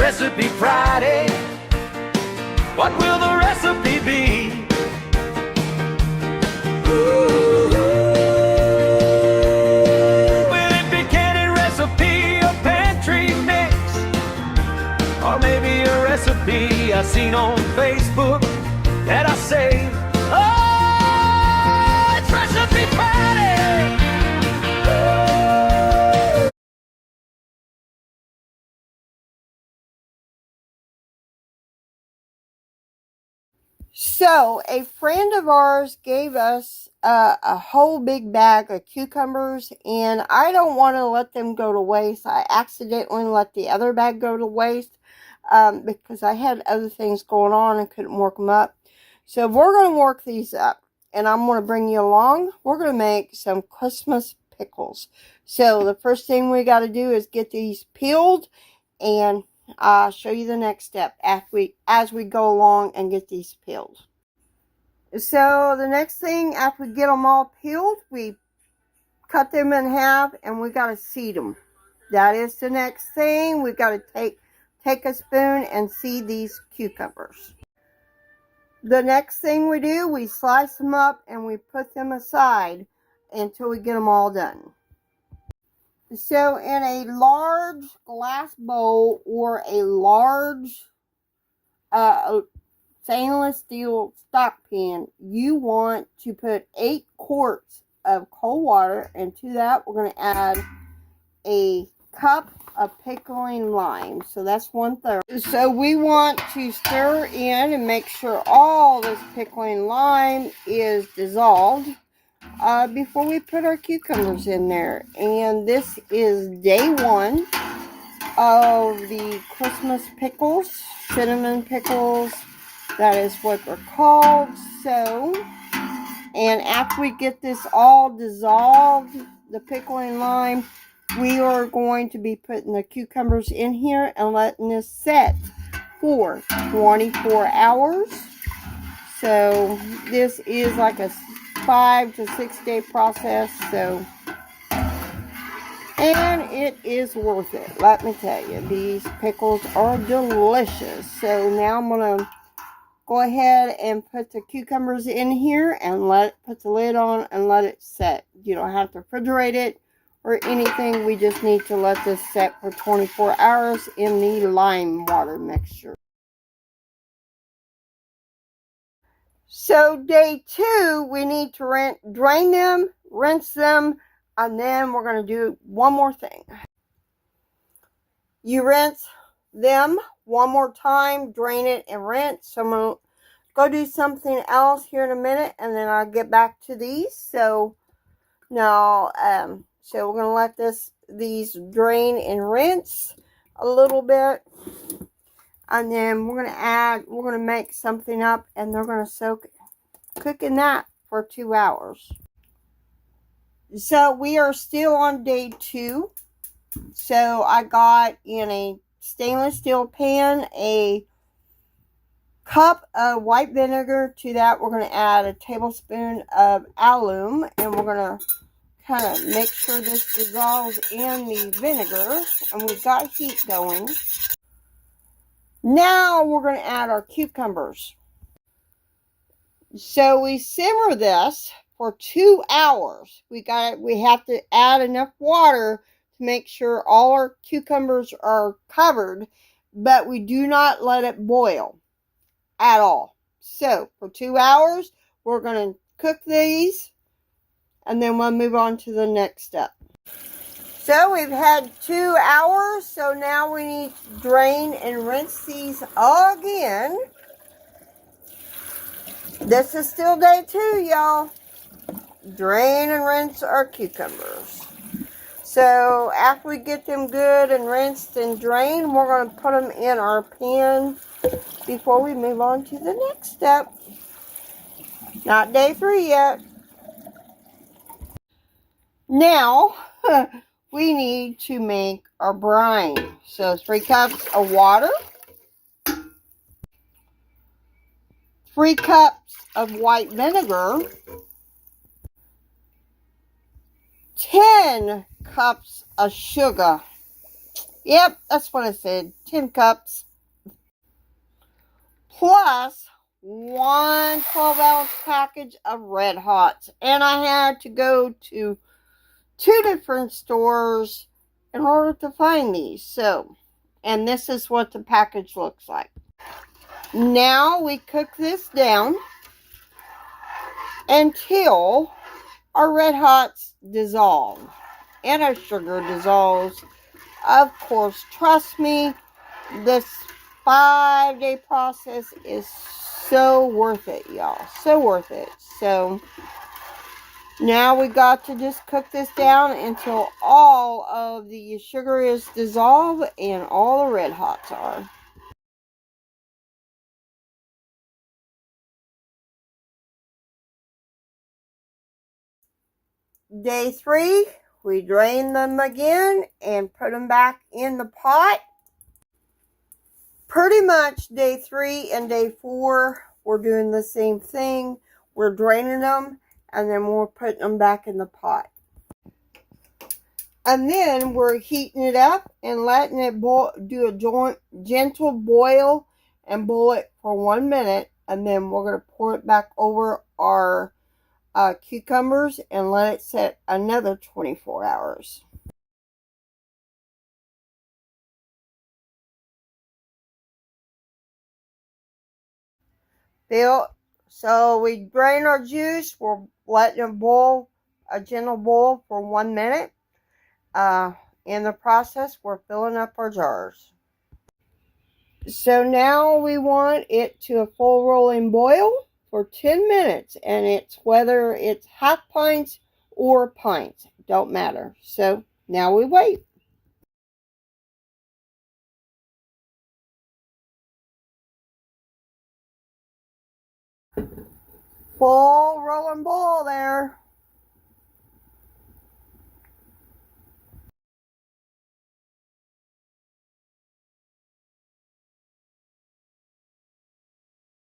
Recipe Friday. What will the recipe be? Ooh, will it be candy recipe or pantry mix? Or maybe a recipe I seen on Facebook that I saved? Oh, it's Recipe Friday! So, a friend of ours gave us a whole big bag of cucumbers, and I don't want to let them go to waste. I accidentally let the other bag go to waste because I had other things going on and couldn't work them up. So, we're going to work these up, and I'm going to bring you along. We're going to make some Christmas pickles. So, the first thing we got to do is get these peeled, and I'll show you the next step as we go along and get these peeled. So the next thing, after we get them all peeled, we cut them in half and we got to seed them. That is the next thing. We got to take a spoon and seed these cucumbers. The next thing we do, we slice them up and we put them aside until we get them all done. So in a large glass bowl or a large stainless steel stock pan, you want to put 8 quarts of cold water. And to that, we're going to add a cup of pickling lime. So that's 1/3. So we want to stir in and make sure all this pickling lime is dissolved before we put our cucumbers in there. And this is day 1 of the Christmas pickles, cinnamon pickles. That is what they're called. So, and after we get this all dissolved, the pickling lime, we are going to be putting the cucumbers in here and letting this set for 24 hours. So this is like a 5 to 6 day process. So, and it is worth it. Let me tell you, these pickles are delicious. So now I'm going to go ahead and put the cucumbers in here and put the lid on and let it set. You don't have to refrigerate it or anything. We just need to let this set for 24 hours in the lime water mixture. So day 2, we need to drain them, rinse them, and then we're going to do one more thing. You rinse them one more time, drain it and rinse. So I'm going to go do something else here in a minute, and then I'll get back to these. So now, so we're going to let these drain and rinse a little bit. And then we're going to make something up, and they're going to cook in that for 2 hours. So we are still on day 2. So I got in a stainless steel pan a cup of white vinegar. To that, we're going to add a tablespoon of alum, and we're going to kind of make sure this dissolves in the vinegar. And we've got heat going. Now we're going to add our cucumbers. So we simmer this for 2 hours. We have to add enough water to make sure all our cucumbers are covered, but we do not let it boil at all. So for 2 hours, we're going to cook these, and then we'll move on to the next step. So we've had 2 hours, so now we need to drain and rinse these again. This is still day 2, y'all. Drain and rinse our cucumbers. So after we get them good and rinsed and drained, we're going to put them in our pan before we move on to the next step. Not day 3 yet. Now, we need to make our brine. So 3 cups of water, 3 cups of white vinegar, 10 cups of sugar. Yep, that's what I said. 10 cups. Plus one 12-ounce package of Red Hots. And I had to go to 2 different stores in order to find these. So, and this is what the package looks like. Now we cook this down until our Red Hots dissolve and our sugar dissolves. Of course, trust me, this 5-day process is so worth it, y'all. So worth it. So now we got to just cook this down until all of the sugar is dissolved and all the Red Hots are. Day 3, we drain them again and put them back in the pot. Pretty much day 3 and day 4, we're doing the same thing. We're draining them and then we're putting them back in the pot. And then we're heating it up and letting it boil, do a gentle boil and boil it for 1 minute. And then we're going to pour it back over our cucumbers and let it set another 24 hours. So we drain our juice. We're letting it boil, a gentle boil for 1 minute. In the process, we're filling up our jars. So now we want it to a full rolling boil for 10 minutes. And it's whether it's half pints or pints. Don't matter. So now we wait. Full rolling boil there.